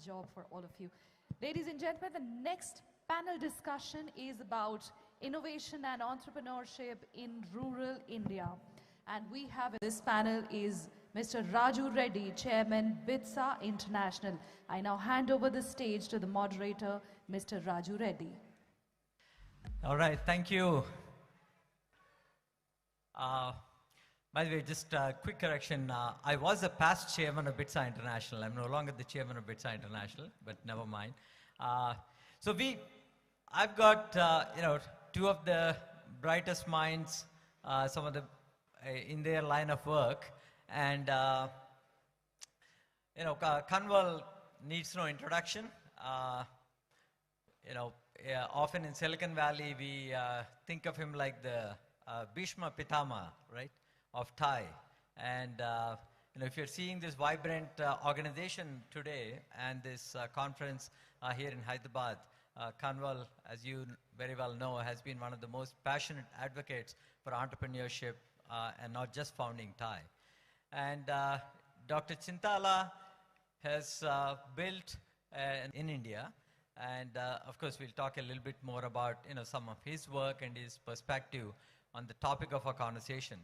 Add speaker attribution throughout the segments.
Speaker 1: job for all of you. Ladies and gentlemen, the next panel discussion is about innovation and entrepreneurship in rural India. And we have this panel is Mr. Raju Reddy, Chairman, BITSA International. I now hand over the stage to the moderator, Mr. Raju Reddy.
Speaker 2: All right, thank you. By the way, just a quick correction. I was a past chairman of BITSA International. I'm no longer the chairman of BITSA International, but never mind. I've got, two of the brightest minds, some of the, in their line of work. And, Kanwal needs no introduction. Often in Silicon Valley, we think of him like the Bhishma Pitama, right, of TiE. And if you're seeing this vibrant organization today and this conference here in Hyderabad, Kanwal, as you very well know, has been one of the most passionate advocates for entrepreneurship and not just founding TiE. And Dr. Chintala has built in India. And of course, we'll talk a little bit more about some of his work and his perspective on the topic of our conversation.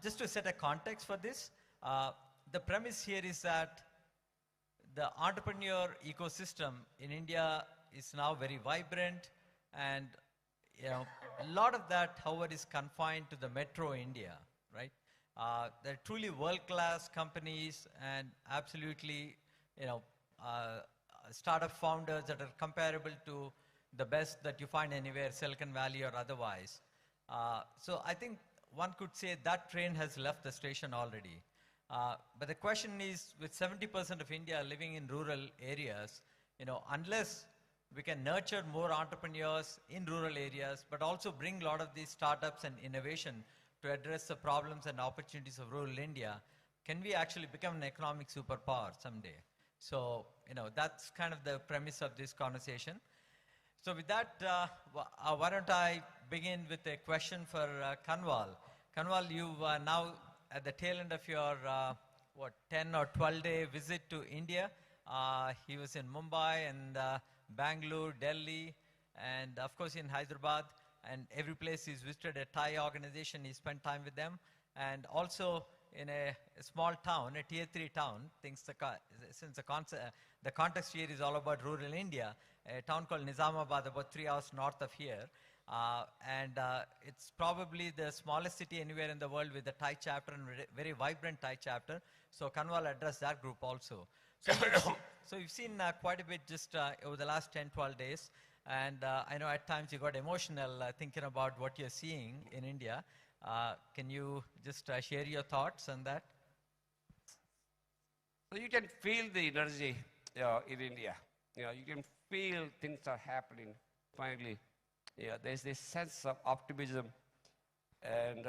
Speaker 2: Just to set a context for this, the premise here is that the entrepreneur ecosystem in India is now very vibrant, and a lot of that, however, is confined to the metro India, right? They're truly world-class companies and absolutely, startup founders that are comparable to the best that you find anywhere, Silicon Valley or otherwise. So I think one could say that train has left the station already. But the question is, with 70% of India living in rural areas, unless we can nurture more entrepreneurs in rural areas, but also bring a lot of these startups and innovation to address the problems and opportunities of rural India, can we actually become an economic superpower someday? So, that's kind of the premise of this conversation. So with that, why don't I begin with a question for Kanwal. Kanwal, you are now at the tail end of your, 10 or 12-day visit to India. He was in Mumbai and Bangalore, Delhi, and of course in Hyderabad. And every place he's visited a TiE organization, he spent time with them. And also in a small town, a tier 3 town, since the context here is all about rural India, a town called Nizamabad, about 3 hours north of here. It's probably the smallest city anywhere in the world with a TiE chapter and very vibrant TiE chapter. So Kanwal addressed that group also. So you've seen quite a bit just over the last 10, 12 days. And I know at times you got emotional thinking about what you're seeing in India. Can you just share your thoughts on that?
Speaker 3: So you can feel the energy in India. You can feel things are happening finally. There's this sense of optimism. And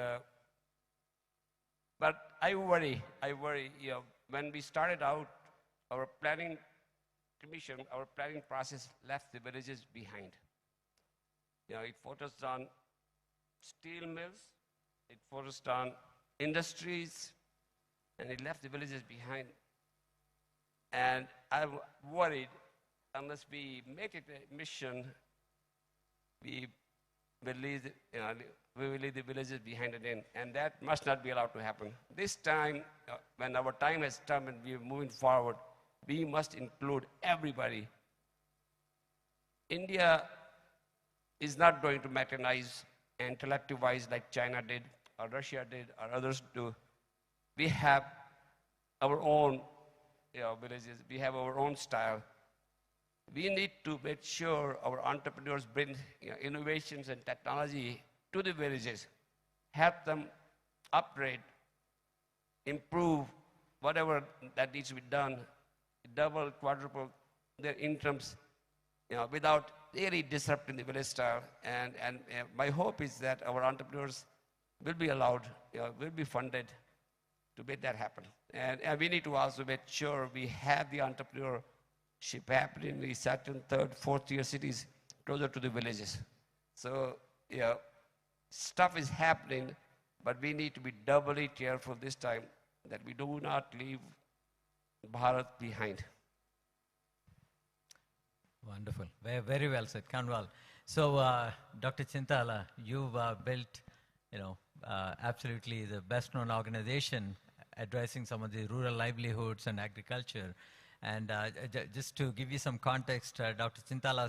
Speaker 3: but I worry, when we started out, our planning commission, our planning process left the villages behind. It focused on steel mills, it focused on industries, and it left the villages behind. And I'm worried, unless we make it a mission, we will leave the villages behind again, and that must not be allowed to happen. This time, when our time has come and we are moving forward, we must include everybody. India is not going to mechanize and collectivize like China did, or Russia did, or others do. We have our own villages, we have our own style. We need to make sure our entrepreneurs bring innovations and technology to the villages, help them upgrade, improve whatever that needs to be done, double, quadruple their incomes, without really disrupting the village style. And my hope is that our entrepreneurs will be allowed, will be funded to make that happen. And we need to also make sure we have the entrepreneurship happening in the second, third, fourth tier cities closer to the villages. So, stuff is happening, but we need to be doubly careful this time that we do not leave Bharat behind.
Speaker 2: Wonderful. Very, very well said, Kanwal. So, Dr. Chintala, you've built, absolutely the best-known organization addressing some of the rural livelihoods and agriculture. And just to give you some context, Dr. Chintala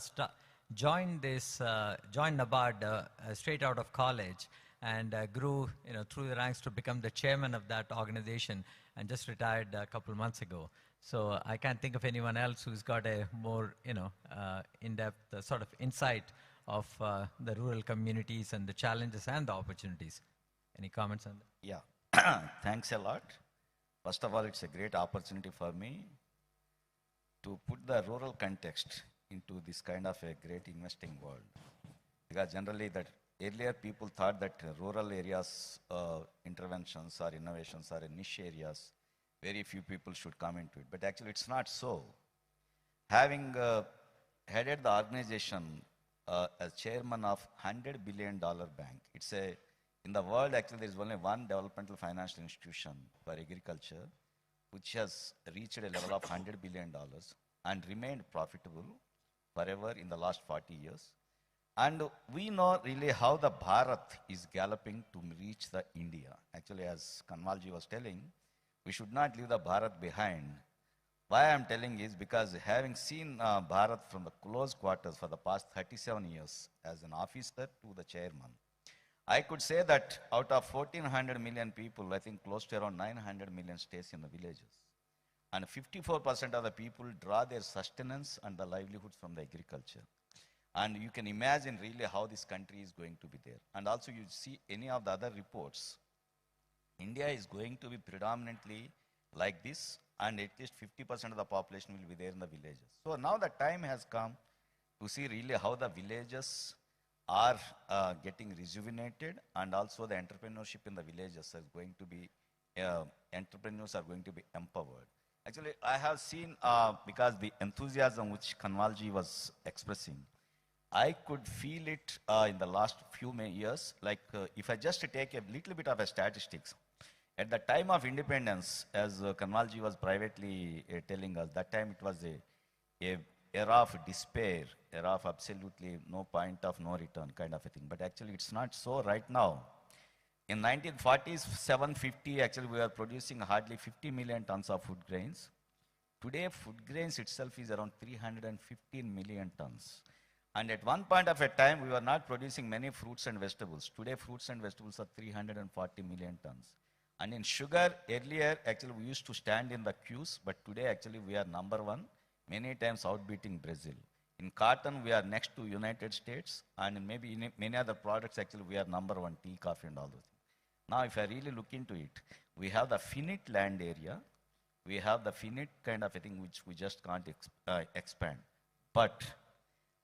Speaker 2: joined NABARD straight out of college and grew, through the ranks to become the chairman of that organization and just retired a couple of months ago. So I can't think of anyone else who's got a more, in-depth sort of insight of the rural communities and the challenges and the opportunities. Any comments on that?
Speaker 4: Yeah, thanks a lot. First of all, it's a great opportunity for me to put the rural context into this kind of a great investing world. Because generally that earlier people thought that rural areas interventions or innovations are niche areas, very few people should come into it. But actually it's not so. Having headed the organization as chairman of $100 billion bank, in the world actually there is only one developmental financial institution for agriculture which has reached a level of $100 billion and remained profitable forever in the last 40 years. And we know really how the Bharat is galloping to reach the India. Actually, as Kanwalji was telling, we should not leave the Bharat behind. Why I'm telling is because having seen Bharat from the close quarters for the past 37 years as an officer to the chairman, I could say that out of 1,400 million people, I think close to around 900 million stays in the villages. And 54% of the people draw their sustenance and the livelihoods from the agriculture. And you can imagine really how this country is going to be there. And also you see any of the other reports, India is going to be predominantly like this, and at least 50% of the population will be there in the villages. So now the time has come to see really how the villages are getting rejuvenated, and also the entrepreneurship in the villages is going to be, entrepreneurs are going to be empowered. Actually, I have seen, because the enthusiasm which Kanwalji was expressing, I could feel it in the last few years. Like if I just take a little bit of a statistics, at the time of independence, as Kanwalji was privately telling us, that time it was a era of despair, era of absolutely no point of no return kind of a thing. But actually it's not so right now. In 1940s, 750, actually we were producing hardly 50 million tons of food grains. Today, food grains itself is around 315 million tons. And at one point of a time, we were not producing many fruits and vegetables. Today, fruits and vegetables are 340 million tons. And in sugar, earlier, actually, we used to stand in the queues, but today, actually, we are number one, many times outbeating Brazil. In cotton, we are next to United States, and maybe in many other products, actually, we are number one, tea, coffee, and all those things. Now, if I really look into it, we have the finite land area, we have the finite kind of a thing which we just can't expand. But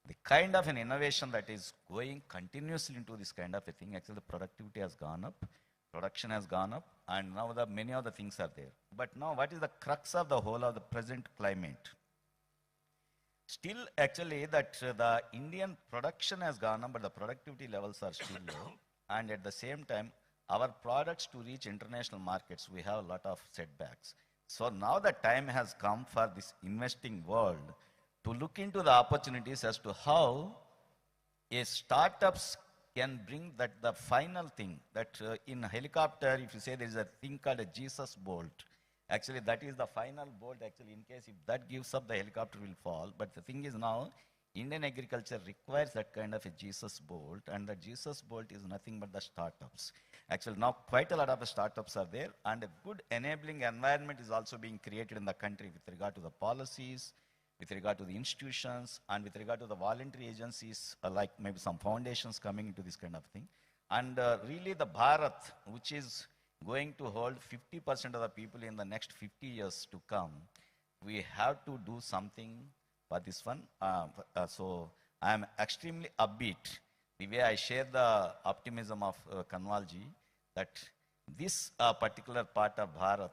Speaker 4: the kind of an innovation that is going continuously into this kind of a thing, actually the productivity has gone up, production has gone up, and now many of the things are there. But now what is the crux of the whole of the present climate? Still actually that the Indian production has gone up, but the productivity levels are still low. And at the same time, our products to reach international markets, we have a lot of setbacks. So now the time has come for this investing world to look into the opportunities as to how a startups can bring that the final thing that in helicopter, if you say there is a thing called a Jesus bolt, actually that is the final bolt. Actually, in case if that gives up, the helicopter will fall. But the thing is now, Indian agriculture requires that kind of a Jesus bolt, and the Jesus bolt is nothing but the startups. Actually, now quite a lot of startups are there, and a good enabling environment is also being created in the country with regard to the policies, with regard to the institutions, and with regard to the voluntary agencies, like maybe some foundations coming into this kind of thing. And really the Bharat, which is going to hold 50% of the people in the next 50 years to come, we have to do something for this one. So I am extremely upbeat the way I share the optimism of Kanwalji, that this particular part of Bharat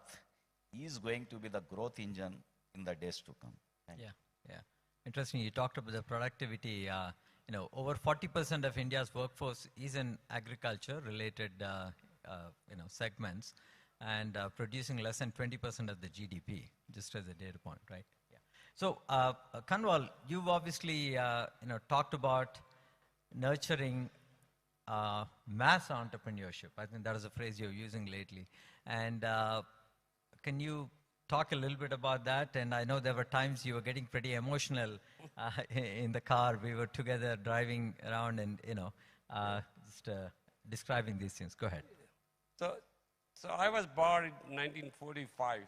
Speaker 4: is going to be the growth engine in the days to come.
Speaker 2: Yeah. Interesting. You talked about the productivity. Over 40% of India's workforce is in agriculture-related, segments, and producing less than 20% of the GDP, just as a data point, right? Yeah. So, Kanwal, you've obviously talked about nurturing mass entrepreneurship. I think that is a phrase you're using lately. And can you talk a little bit about that? And I know there were times you were getting pretty emotional in the car. We were together driving around and, just describing these things. Go ahead.
Speaker 3: So I was born in 1945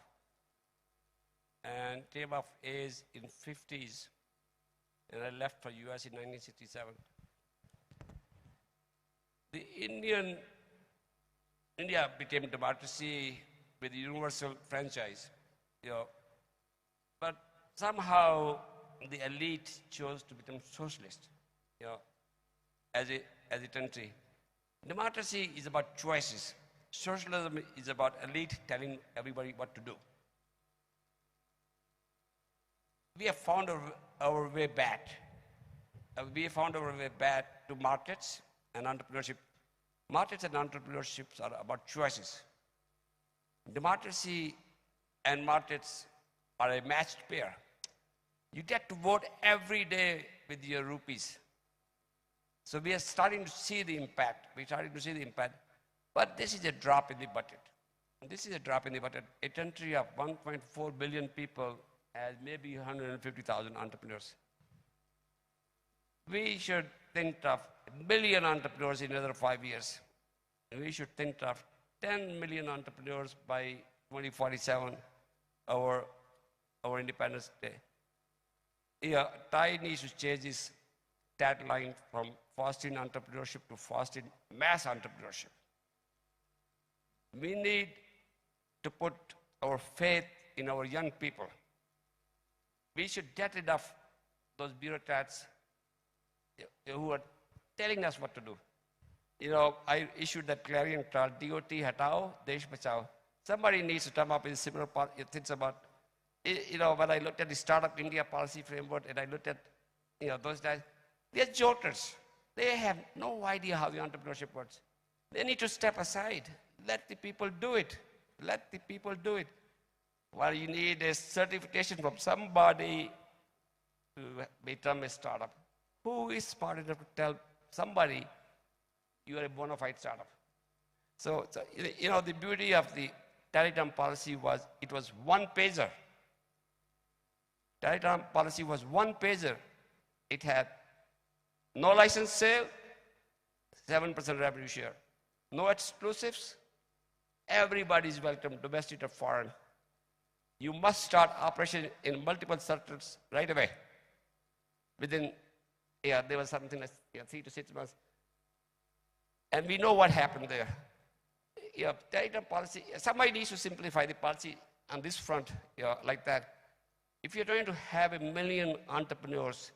Speaker 3: and came of age in 50s, and I left for US in 1967. India became democracy with universal franchise, but somehow the elite chose to become socialist, as a country. Democracy is about choices. Socialism is about elite telling everybody what to do. We have found our way back. We have found our way back to markets and entrepreneurship. Markets and entrepreneurship are about choices. Democracy and markets are a matched pair. You get to vote every day with your rupees. So we are starting to see the impact. We're starting to see the impact. But this is a drop in the bucket. This is a drop in the bucket. A country of 1.4 billion people has maybe 150,000 entrepreneurs. We should think of 1 million entrepreneurs in another 5 years. We should think of 10 million entrepreneurs by 2047, our Independence Day. Yeah, TiE needs to change its tagline from fostering entrepreneurship to fostering mass entrepreneurship. We need to put our faith in our young people. We should get rid of those bureaucrats who are telling us what to do. I issued that clarion call, DOT hatao, Desh bachao. Somebody needs to come up with similar things about, when I looked at the Startup India policy framework and I looked at, those guys, they're jokers. They have no idea how the entrepreneurship works. They need to step aside. Let the people do it. Let the people do it. Well, you need a certification from somebody to become a startup. Who is smart enough to tell somebody you are a bona fide startup? So the beauty of the telecom policy was it was one pager. Telecom policy was one pager. It had no license sale, 7% revenue share. No exclusives. Everybody is welcome, domestic or foreign. You must start operation in multiple sectors right away. Within, there was something like 3 to 6 months. And we know what happened there. Telecom policy, somebody needs to simplify the policy on this front, like that. If you're going to have 1 million entrepreneurs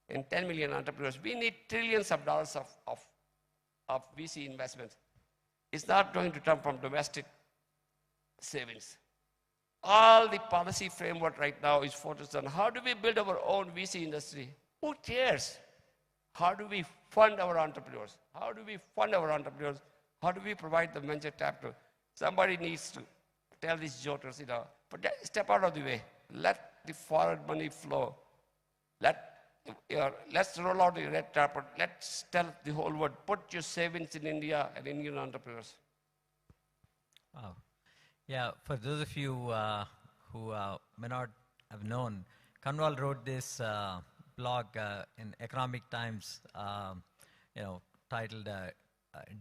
Speaker 3: and 10 million entrepreneurs, we need trillions of dollars of VC investments. It's not going to come from domestic savings. All the policy framework right now is focused on how do we build our own VC industry? Who cares? How do we fund our entrepreneurs? How do we fund our entrepreneurs? How do we provide the venture capital? Somebody needs to tell these jokers, step out of the way. Let the foreign money flow. Let's roll out the red carpet. Let's tell the whole world, put your savings in India and Indian entrepreneurs.
Speaker 2: Wow. Yeah, for those of you who may not have known, Kanwal wrote this blog in Economic Times, titled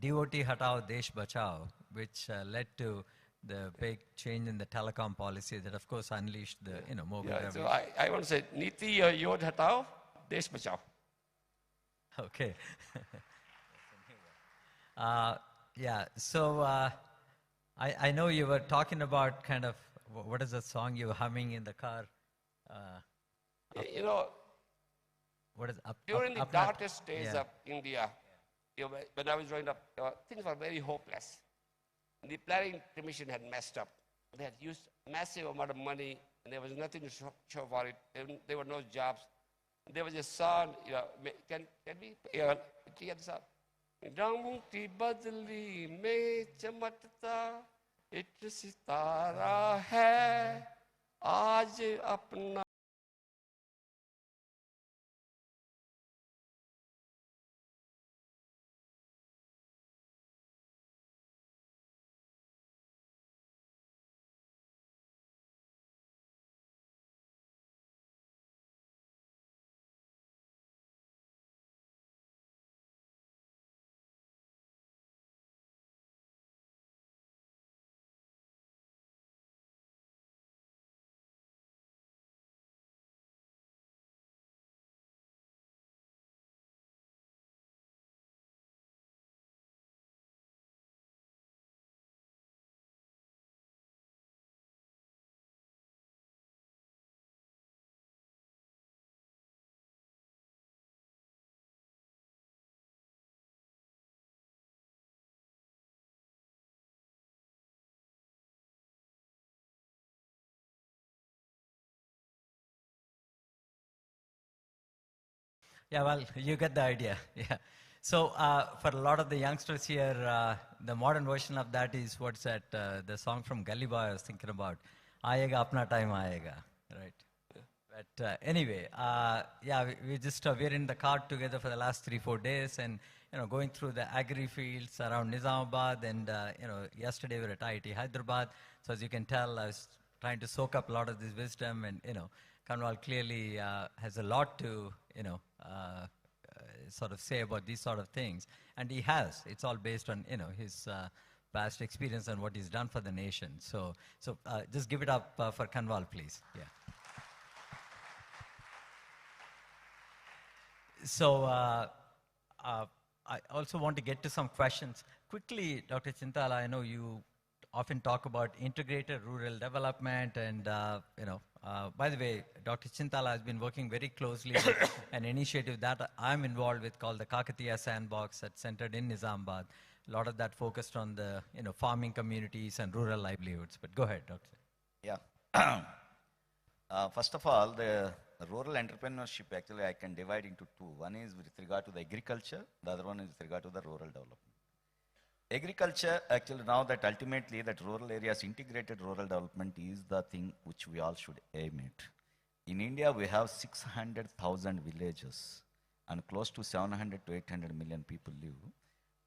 Speaker 2: DOT Hatao Desh Bachao, which led to the big change in the telecom policy that, of course, unleashed the mobile revenue.
Speaker 3: So I want to say, Niti Yod Hatao, Desh Bachao.
Speaker 2: Okay. Yeah, so I know you were talking about kind of, what is the song you were humming in the car? What is
Speaker 3: during the
Speaker 2: up
Speaker 3: darkest days
Speaker 2: yeah.
Speaker 3: of India, when I was growing up, things were very hopeless. The planning commission had messed up. They had used massive amount of money, and there was nothing to show for it. There were no jobs. There was a song, can we hear the song? Ramu ki badli mein chamakta ek sitara hai, aaj apna
Speaker 2: Yeah, well, you get the idea. Yeah. So for a lot of the youngsters here, the modern version of that is what's that? The song from Gully Boy I was thinking about. Aayega apna time aayega, right? But anyway, yeah, we just we're in the car together for the last 3-4 days, and going through the agri fields around Nizamabad, and yesterday we were at IIT Hyderabad. So as you can tell, I was trying to soak up a lot of this wisdom, and Kanwal clearly has a lot to sort of say about these sort of things, and he has. It's all based on his past experience and what he's done for the nation. So just give it up for Kanwal, please. Yeah. So I also want to get to some questions. Quickly, Dr. Chintala, I know you often talk about integrated rural development, and by the way, Dr. Chintala has been working very closely with an initiative that I'm involved with called the Kakatiya Sandbox that's centered in Nizamabad. A lot of that focused on the farming communities and rural livelihoods. But go ahead, Doctor.
Speaker 4: Yeah. First of all, the rural entrepreneurship, actually, I can divide into two. One is with regard to the agriculture, the other one is with regard to the rural development. Agriculture, actually, now that ultimately that rural areas, integrated rural development is the thing which we all should aim at. In India, we have 600,000 villages and close to 700 to 800 million people live.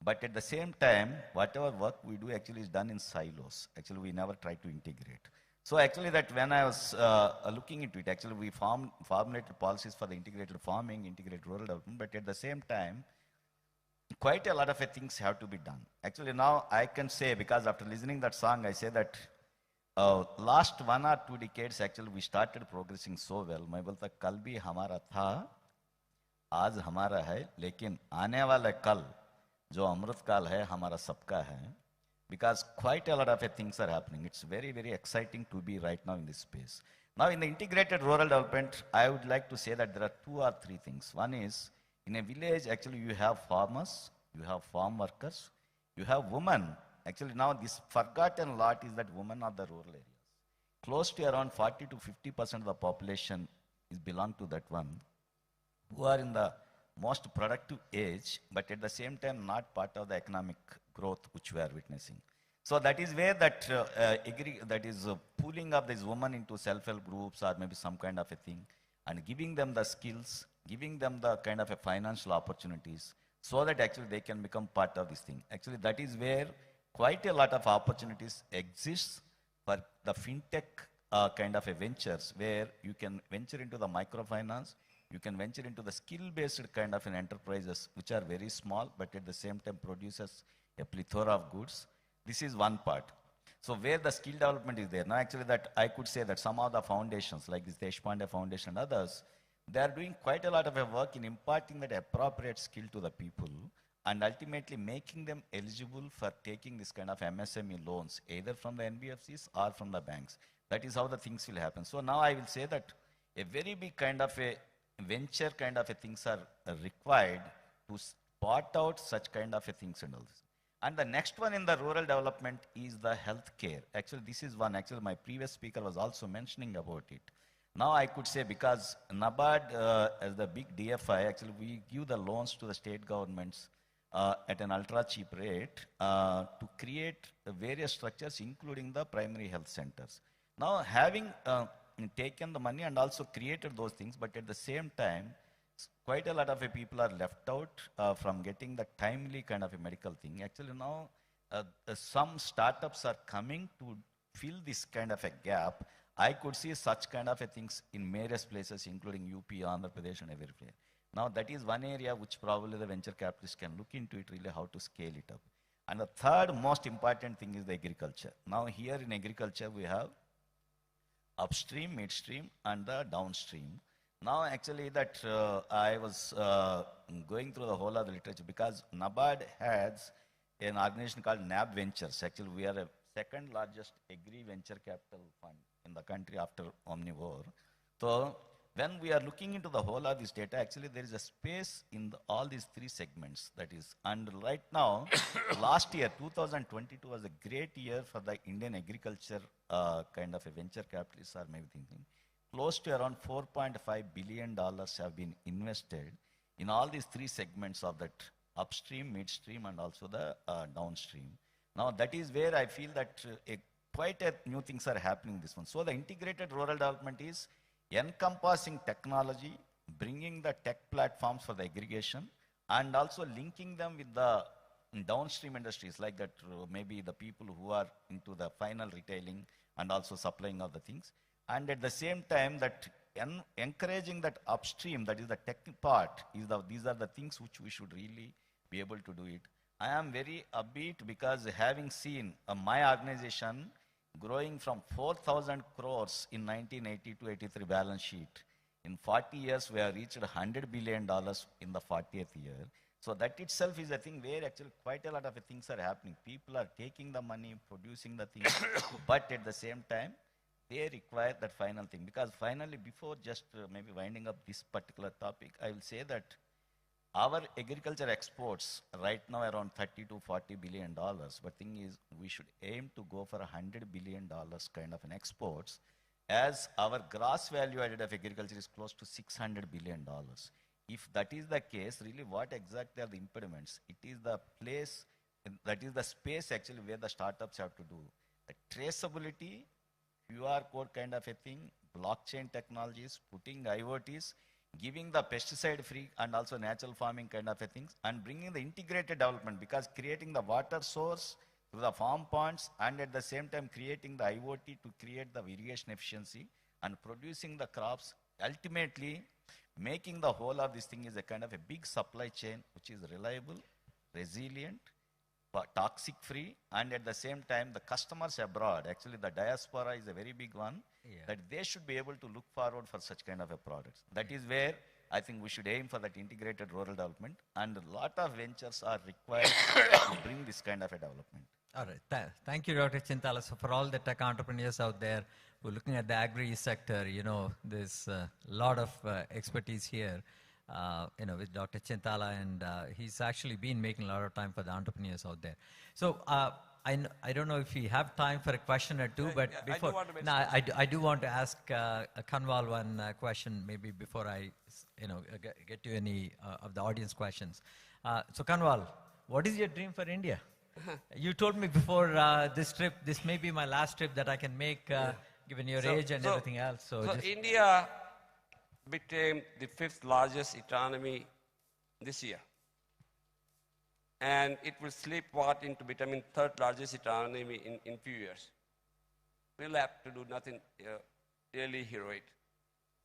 Speaker 4: But at the same time, whatever work we do actually is done in silos. Actually, we never try to integrate. So actually that when I was looking into it, actually we formulated policies for the integrated farming, integrated rural development, but at the same time, quite a lot of things have to be done. Actually now I can say, because after listening that song, I say that last 1 or 2 decades, actually we started progressing so well. मैं बोलता कल भी हमारा था, आज हमारा है, लेकिन आने वाला कल जो अमृत काल है हमारा सबका है. Because quite a lot of things are happening. It's very, very exciting to be right now in this space. Now in the integrated rural development, I would like to say that there are 2 or 3 things. One is, in a village, actually you have farmers, you have farm workers, you have women. Actually now this forgotten lot is that women are the rural areas. Close to around 40 to 50% of the population is belong to that one, who are in the most productive age, but at the same time not part of the economic growth which we are witnessing. So that is where that pulling up these women into self-help groups or maybe some kind of a thing, and giving them the skills, giving them the kind of a financial opportunities, so that actually they can become part of this thing. Actually that is where quite a lot of opportunities exist for the fintech kind of a ventures, where you can venture into the microfinance, you can venture into the skill-based kind of an enterprises, which are very small, but at the same time produces a plethora of goods. This is one part. So where the skill development is there. Now actually that I could say that some of the foundations, like this Deshpande Foundation and others, they are doing quite a lot of work in imparting that appropriate skill to the people and ultimately making them eligible for taking this kind of MSME loans, either from the NBFCs or from the banks. That is how the things will happen. So now I will say that a very big kind of a venture kind of a things are required to spot out such kind of a things and all this. And the next one in the rural development is the healthcare. Actually, this is one, actually my previous speaker was also mentioning about it. Now I could say, because NABARD as the big DFI, actually we give the loans to the state governments at an ultra cheap rate to create various structures, including the primary health centers. Now having taken the money and also created those things, but at the same time, quite a lot of people are left out from getting the timely kind of a medical thing. Actually now, some startups are coming to fill this kind of a gap. I could see such kind of a things in various places, including UP, Andhra Pradesh and everywhere. Now that is one area which probably the venture capitalists can look into it, really how to scale it up. And the third most important thing is the agriculture. Now here in agriculture we have upstream, midstream and the downstream. Now actually that I was going through the whole of the literature, because NABARD has an organization called NAB Ventures. Actually we are a second largest agri venture capital fund in the country after Omnivore. So when we are looking into the whole of this data, actually there is a space in all these 3 segments, that is. And right now, last year, 2022 was a great year for the Indian agriculture kind of a venture capitalists or maybe thinking. Close to around $4.5 billion have been invested in all these three segments of that upstream, midstream, and also the downstream. Now that is where I feel that quite a new things are happening in this one. So the integrated rural development is encompassing technology, bringing the tech platforms for the aggregation, and also linking them with the downstream industries like that, maybe the people who are into the final retailing and also supplying of the things. And at the same time that encouraging that upstream, that is the tech part, these are the things which we should really be able to do it. I am very upbeat because having seen my organization growing from 4,000 crores in 1980 to 83 balance sheet, in 40 years we have reached $100 billion in the 40th year. So that itself is a thing where actually quite a lot of things are happening. People are taking the money, producing the things, but at the same time, they require that final thing. Because finally, before just maybe winding up this particular topic, I will say that our agriculture exports right now around 30 to 40 billion dollars. But thing is, we should aim to go for $100 billion kind of an exports, as our gross value added of agriculture is close to $600 billion. If that is the case, really what exactly are the impediments? It is the place, that is the space actually where the startups have to do. The traceability, QR code kind of a thing, blockchain technologies, putting IoTs, giving the pesticide free and also natural farming kind of a things, and bringing the integrated development, because creating the water source through the farm ponds and at the same time creating the IoT to create the irrigation efficiency and producing the crops, ultimately making the whole of this thing is a kind of a big supply chain which is reliable, resilient, toxic free, and at the same time the customers abroad, actually the diaspora is a very big one, that they should be able to look forward for such kind of a products. That is where I think we should aim for that integrated rural development, and a lot of ventures are required to bring this kind of a development.
Speaker 2: All right. Thank you, Dr. Chintala. So for all the tech entrepreneurs out there who are looking at the agri sector, you know, there's a lot of expertise here, you know, with Dr. Chintala, and he's actually been making a lot of time for the entrepreneurs out there. So I don't know if we have time for a question or two, but before, I do want to ask Kanwal one question, maybe before I, you know, get to any of the audience questions. So Kanwal, what is your dream for India? You told me before this trip, this may be my last trip that I can make, given your age and everything else.
Speaker 3: So India became the 5th largest economy this year. And it will sleepwalk into becoming 3rd largest economy in few years. We'll have to do nothing really heroic.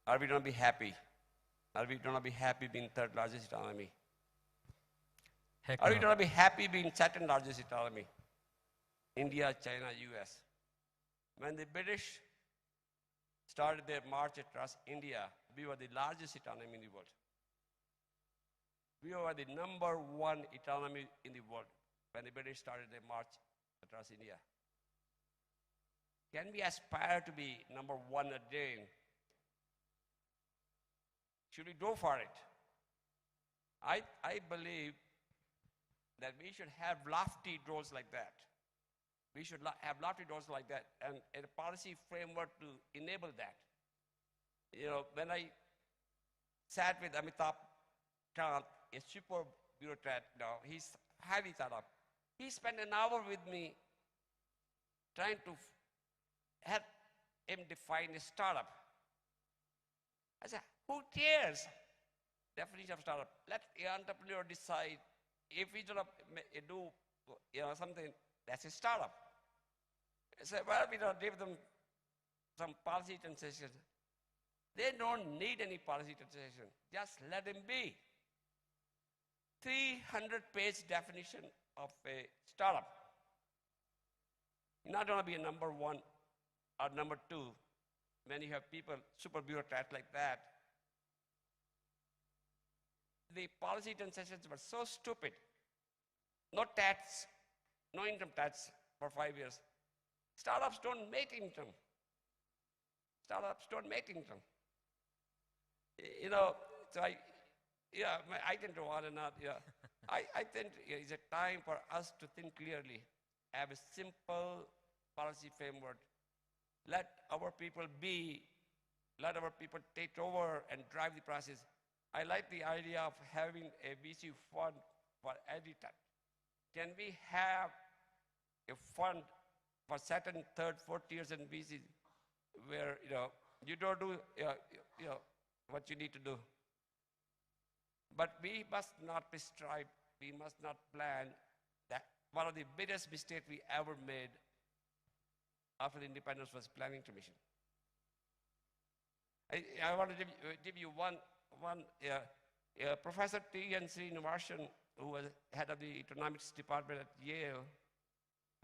Speaker 3: Are we going to be happy? Are we going to be happy being 3rd largest economy? Are we going to be happy being 2nd largest economy? India, China, US. When the British started their march across India, we were the largest economy in the world. We were the #1 economy in the world when the British started their march across India. Can we aspire to be #1 again? Should we go for it? I believe that we should have lofty goals like that. We should have lofty goals like that, and a policy framework to enable that. You know, when I sat with Amitabh Kant, a super bureaucrat now, he's highly thought of. He spent an hour with me trying to help him define a startup. I said, who cares? Definition of startup. Let the entrepreneur decide if we do something that's a startup. I said, well, we don't give them some policy concession. They don't need any policy concession. Just let them be. 300-page definition of a startup. You're not going to be a #1 or #2 when you have people, super bureaucrats like that. The policy concessions were so stupid. No tax, no income tax for 5 years. Startups don't make income. Startups don't make income. You know, so I can go on and on. Yeah. I think it's a time for us to think clearly, have a simple policy framework. Let our people be, let our people take over and drive the process. I like the idea of having a VC fund for every type. Can we have a fund for second, third, fourth years in VC where you don't do what you need to do? But we must not prescribe, we must not plan. That one of the biggest mistakes we ever made after the independence was planning commission. I want to give you one Professor TiE Srinivasan, who was head of the economics department at Yale,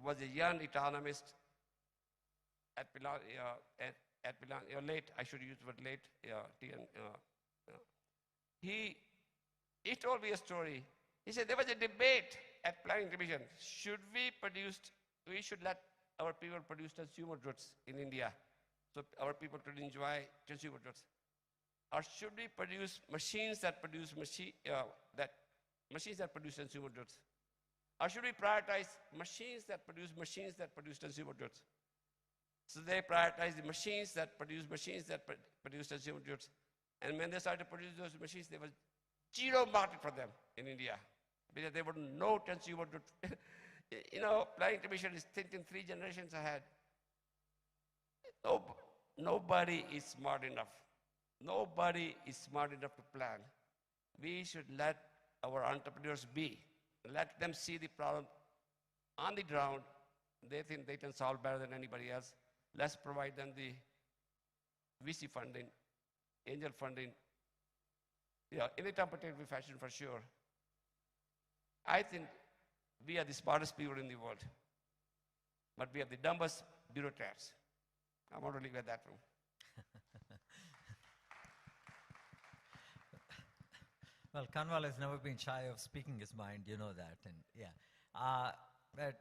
Speaker 3: was a young economist at Milan, late, I should use the word late, he told me a story. He said there was a debate at planning commission. We should let our people produce consumer goods in India so our people could enjoy consumer goods. Or should we produce machines that produce machines that produce consumer goods? Or should we prioritize machines that produce consumer goods? So they prioritize the machines that produce consumer goods. And when they started to produce those machines, there was zero market for them in India because there were no consumer goods. Planning commission is thinking 3 generations ahead. Nobody is smart enough. Nobody is smart enough to plan. We should let our entrepreneurs be. Let them see the problem on the ground. They think they can solve better than anybody else. Let's provide them the VC funding, angel funding, in a competitive fashion for sure. I think we are the smartest people in the world, but we are the dumbest bureaucrats. I want to leave it at that room.
Speaker 2: Well, Kanwal has never been shy of speaking his mind, you know that, and yeah. But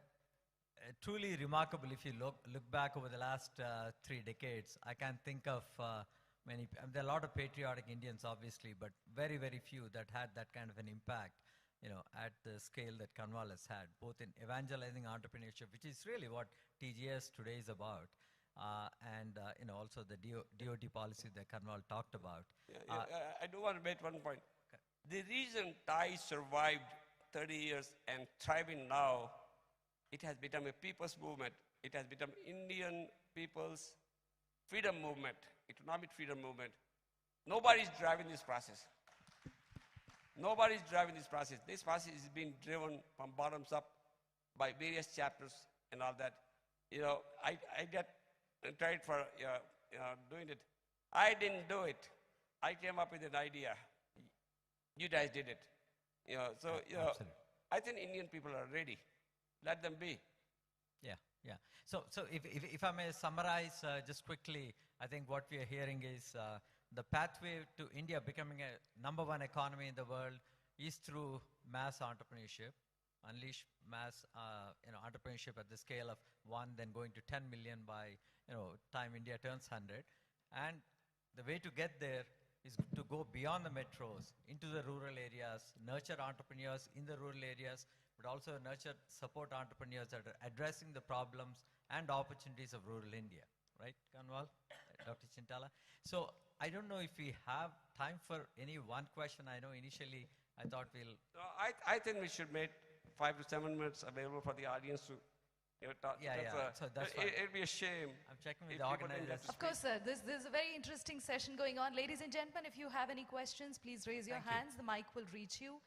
Speaker 2: truly remarkable if you look back over the last 3 decades. I can't think of many, there are a lot of patriotic Indians obviously, but very, very few that had that kind of an impact, at the scale that Kanwal has had, both in evangelizing entrepreneurship, which is really what TGS today is about, and also the DOT policy that Kanwal talked about.
Speaker 3: I do want to make one point. Okay. The reason TiE survived 30 years and thriving now, it has become a people's movement. It has become Indian people's freedom movement, economic freedom movement. Nobody's driving this process. Nobody's driving this process. This process is being driven from bottoms up by various chapters and all that. I get tried for doing it. I didn't do it. I came up with an idea. You guys did it. I think Indian people are ready. Let them be.
Speaker 2: Yeah. So if I may summarize just quickly, I think what we are hearing is the pathway to India becoming a #1 economy in the world is through mass entrepreneurship. Unleash mass entrepreneurship at the scale of 1, then going to 10 million by time India turns 100. And the way to get there is to go beyond the metros into the rural areas, nurture entrepreneurs in the rural areas, but also support entrepreneurs that are addressing the problems and opportunities of rural India. Right, Kanwal, Dr. Chintala? So I don't know if we have time for any one question. I know initially I thought we'll...
Speaker 3: I think we should make 5 to 7 minutes available for the audience to talk.
Speaker 2: So that's fine.
Speaker 3: It'd be a shame.
Speaker 2: I'm checking with the organizers.
Speaker 1: Of course, sir. This is a very interesting session going on. Ladies and gentlemen, if you have any questions, please raise your hands. The mic will reach you.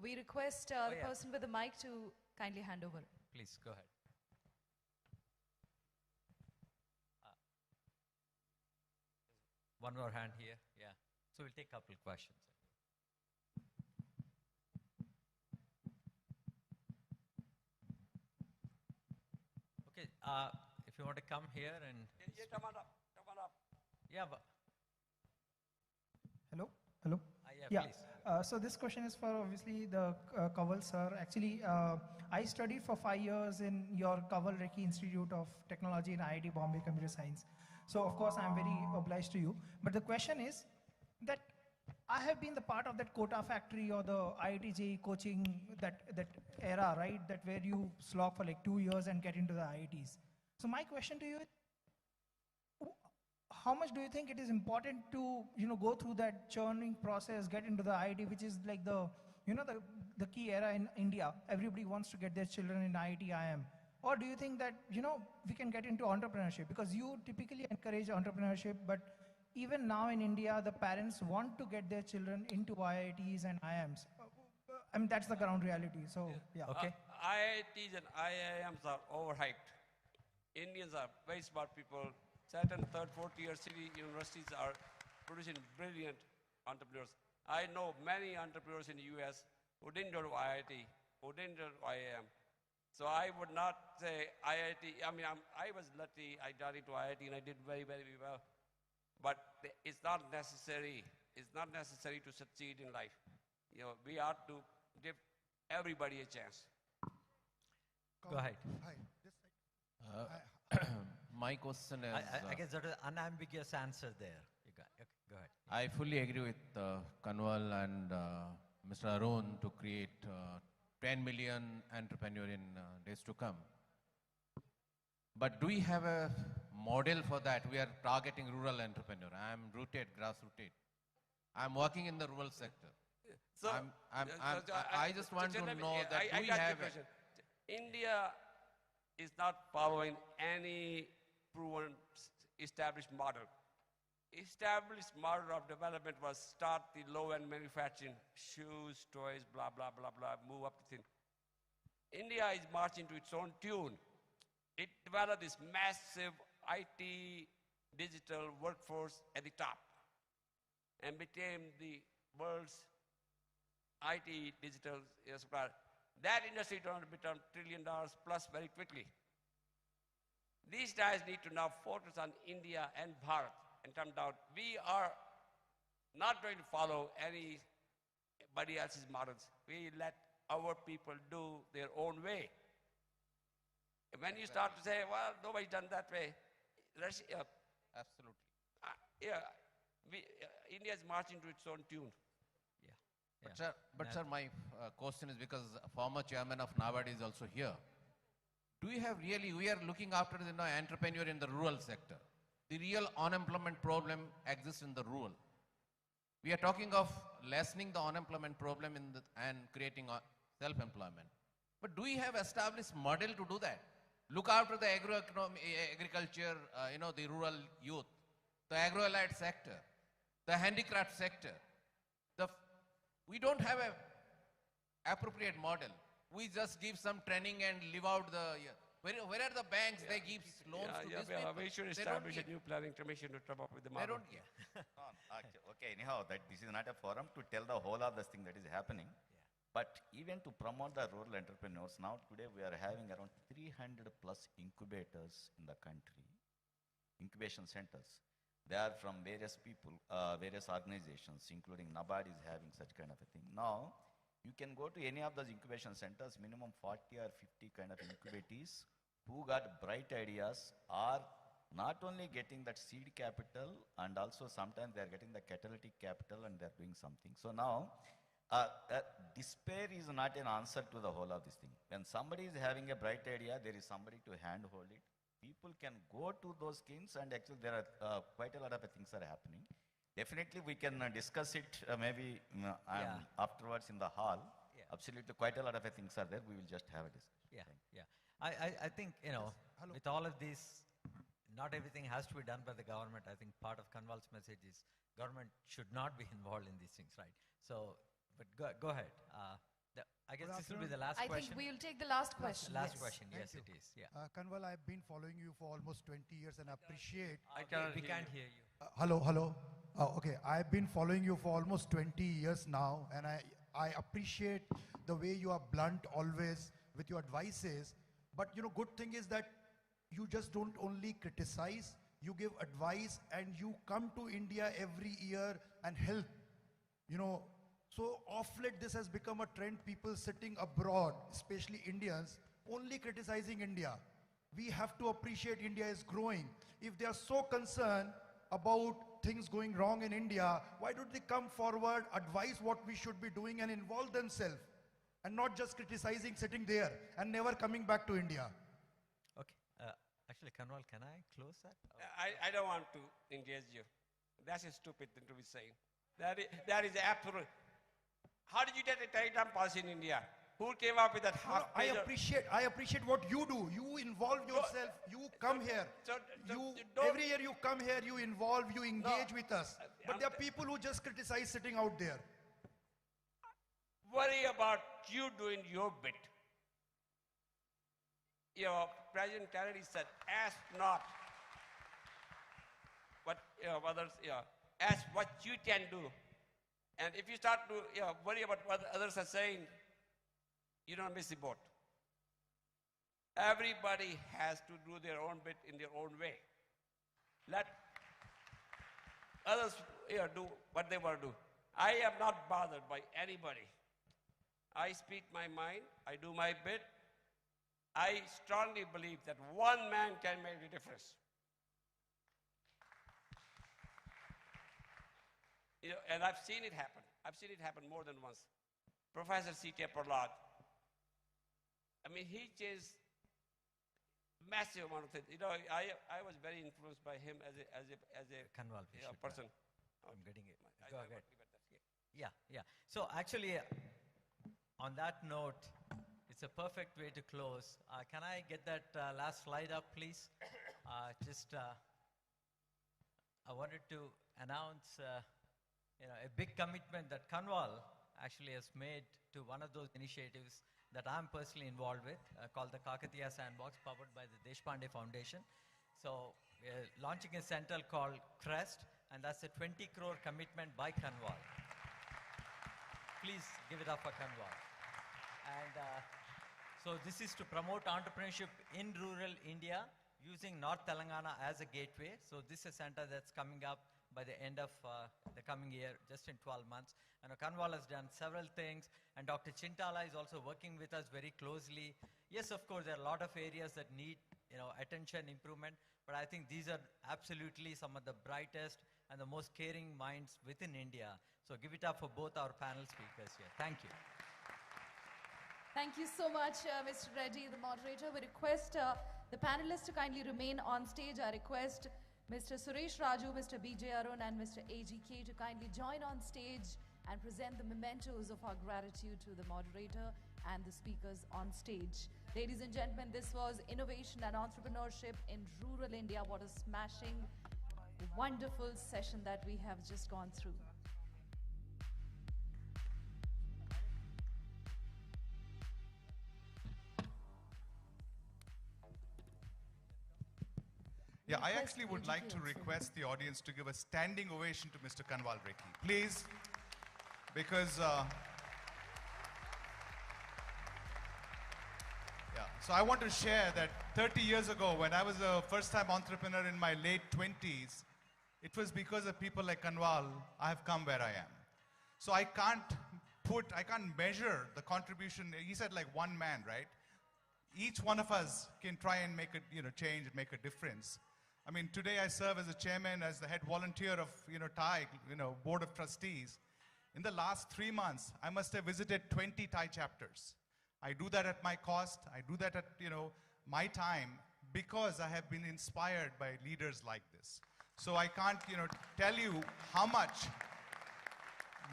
Speaker 1: We request the person with the mic to kindly hand over.
Speaker 2: Please, go ahead. One more hand here. Yeah. So we'll take a couple of questions. Okay. If you want to come here and...
Speaker 3: Come on up. Come on up.
Speaker 2: Yeah.
Speaker 5: Hello?
Speaker 2: Yeah, please.
Speaker 5: So this question is for obviously the Kanwal sir. Actually, I studied for 5 years in your Kanwal Rekhi Institute of Technology in IIT Bombay Computer Science. So of course I'm very obliged to you. But the question is that I have been the part of that quota factory or the IIT JEE coaching, that era, right? That where you slog for like 2 years and get into the IITs. So my question to you is, how much do you think it is important to, go through that churning process, get into the IIT, which is like the key era in India. Everybody wants to get their children in IIT, IIM. Or do you think that, we can get into entrepreneurship? Because you typically encourage entrepreneurship, but even now in India, the parents want to get their children into IITs and IIMs. I mean, that's the ground reality. So, yeah.
Speaker 2: Okay.
Speaker 3: IITs and IIMs are overhyped. Indians are very smart people. Second, third, fourth year city universities are producing brilliant entrepreneurs. I know many entrepreneurs in the US who didn't go to IIT, who didn't go to IIM. So I would not say IIT, I was lucky, I got into IIT and I did very, very well. But it's not necessary to succeed in life. We ought to give everybody a chance.
Speaker 2: Go ahead.
Speaker 6: Hi. Just my question is...
Speaker 2: I guess there is unambiguous answer there. Okay, go ahead.
Speaker 6: I fully agree with Kanwal and Mr. Arun to create 10 million entrepreneurs in days to come. But do we have a model for that? We are targeting rural entrepreneur. I am rooted, grassrooted. I'm working in the rural sector.
Speaker 3: So,
Speaker 6: I just want to know that we have...
Speaker 3: India is not following any proven established model. Established model of development was start the low-end manufacturing, shoes, toys, blah, blah, blah, blah, move up the thing. India is marching to its own tune. It developed this massive IT digital workforce at the top and became the world's IT digital supplier. That industry turned to become $1 trillion plus very quickly. These guys need to now focus on India and Bharat and come down. We are not going to follow anybody else's models. We let our people do their own way. When you start to say, well, nobody's done that way, Russia,
Speaker 6: Absolutely.
Speaker 3: India is marching to its own tune.
Speaker 6: But sir, my question is because former chairman of NABARD is also here. Do you have really, we are looking after the entrepreneur in the rural sector. The real unemployment problem exists in the rural. We are talking of lessening the unemployment problem and creating self-employment. But do we have established model to do that? Look after the agriculture, the rural youth, the agro-allied sector, the handicraft sector. We don't have a appropriate model. We just give some training and live out the... Where are the banks? They give loans to these people.
Speaker 3: We should establish a new planning commission to come up with the model.
Speaker 4: Okay, anyhow, this is not a forum to tell the whole of this thing that is happening. But even to promote the rural entrepreneurs, now today we are having around 300 plus incubators in the country, incubation centers. They are from various people, various organizations, including NABARD is having such kind of a thing. Now, you can go to any of those incubation centers, minimum 40 or 50 kind of incubatees who got bright ideas are not only getting that seed capital and also sometimes they are getting the catalytic capital and they are doing something. So now, despair is not an answer to the whole of this thing. When somebody is having a bright idea, there is somebody to handhold it. People can go to those schemes and actually there are quite a lot of things are happening. Definitely we can discuss it maybe afterwards in the hall.
Speaker 2: Yeah.
Speaker 4: Absolutely quite a lot of things are there. We will just have a discussion.
Speaker 2: I think, with all of this, not everything has to be done by the government. I think part of Kanwal's message is government should not be involved in these things, right? So, but go ahead. I guess this will be the last question.
Speaker 1: I think we'll take the last question.
Speaker 2: Last question, yes,
Speaker 7: Thank
Speaker 2: it
Speaker 7: you.
Speaker 2: is. Yeah.
Speaker 7: Kanwal, I've been following you for almost 20 years and appreciate...
Speaker 2: We can't hear you.
Speaker 7: Hello. Oh, okay. I've been following you for almost 20 years now, and I appreciate the way you are blunt always with your advices. But, good thing is that you just don't only criticize, you give advice, and you come to India every year and help. So of late, this has become a trend, people sitting abroad, especially Indians, only criticizing India. We have to appreciate India is growing. If they are so concerned about things going wrong in India, why don't they come forward, advise what we should be doing and involve themselves and not just criticizing, sitting there and never coming back to India?
Speaker 2: Okay. Actually, Kanwal, can I close that?
Speaker 3: I don't want to engage you. That's a stupid thing to be saying. That is absolute. How did you get a telecom policy in India? Who came up with that half
Speaker 7: I appreciate what you do. You involve yourself. You come here. Every year you come here, you involve, you engage with us. But there are people who just criticize sitting out there.
Speaker 3: Worry about you doing your bit. Your President Kennedy said, ask not what others, ask what you can do. And if you start to worry about what others are saying, you don't miss the boat. Everybody has to do their own bit in their own way. Let others do what they want to do. I am not bothered by anybody. I speak my mind, I do my bit. I strongly believe that one man can make a difference. And I've seen it happen. I've seen it happen more than once. Professor C.K. Prahlad, I mean, he changed massive amount of things. I was very influenced by him as a
Speaker 2: Kanwal,
Speaker 3: person.
Speaker 2: I'm getting it. Go ahead. Yeah. So actually, on that note, it's a perfect way to close. Can I get that last slide up, please? I wanted to announce, a big commitment that Kanwal actually has made to one of those initiatives that I'm personally involved with, called the Kakatiya Sandbox, powered by the Deshpande Foundation. So we're launching a center called CREST, and that's a 20 crore commitment by Kanwal. Please give it up for Kanwal. And so this is to promote entrepreneurship in rural India using North Telangana as a gateway. So this is a center that's coming up by the end of the coming year, just in 12 months. And Kanwal has done several things, and Dr. Chintala is also working with us very closely. Yes, of course, there are a lot of areas that need attention, improvement, but I think these are absolutely some of the brightest and the most caring minds within India. So give it up for both our panel speakers here. Thank you.
Speaker 1: Thank you so much, Mr. Reddy, the moderator. We request the panelists to kindly remain on stage. I request Mr. Suresh Raju, Mr. B.J. Arun, and Mr. AGK to kindly join on stage and present the mementos of our gratitude to the moderator and the speakers on stage. Ladies and gentlemen, this was Innovation and Entrepreneurship in Rural India. What a smashing, wonderful session that we have just gone through.
Speaker 8: Yeah, I actually would like to request the audience to give a standing ovation to Mr. Kanwal Rekhi, please, because so I want to share that 30 years ago, when I was a first-time entrepreneur in my late 20s, it was because of people like Kanwal I have come where I am. So I can't measure the contribution. He said like one man, right? Each one of us can try and make a change and make a difference. I mean, today I serve as a chairman, as the head volunteer of TiE, board of trustees. In the last 3 months, I must have visited 20 TiE chapters. I do that at my cost. I do that at my time, because I have been inspired by leaders like this. So I can't tell you how much,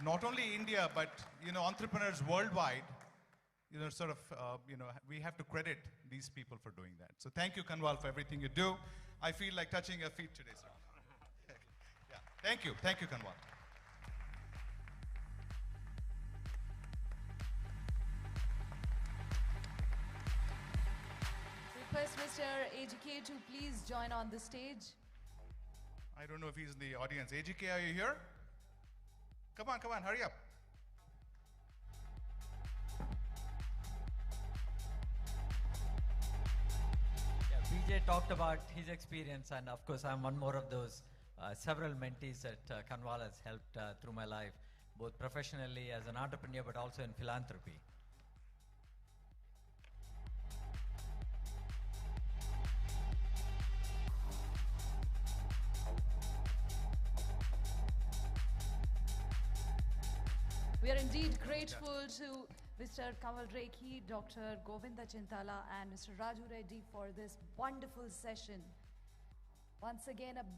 Speaker 8: not only India, but entrepreneurs worldwide, we have to credit these people for doing that. So thank you, Kanwal, for everything you do. I feel like touching your feet today, sir. Yeah. Thank you, Kanwal.
Speaker 1: Request Mr. AGK to please join on the stage.
Speaker 8: I don't know if he's in the audience. AGK, are you here? Come on, hurry up.
Speaker 2: BJ talked about his experience, and of course I'm one more of those several mentees that Kanwal has helped through my life, both professionally as an entrepreneur but also in philanthropy.
Speaker 1: We are indeed grateful to Mr. Kanwal Rekhi, Dr. Govinda Chintala, and Mr. Raju Reddy for this wonderful session. Once again, a big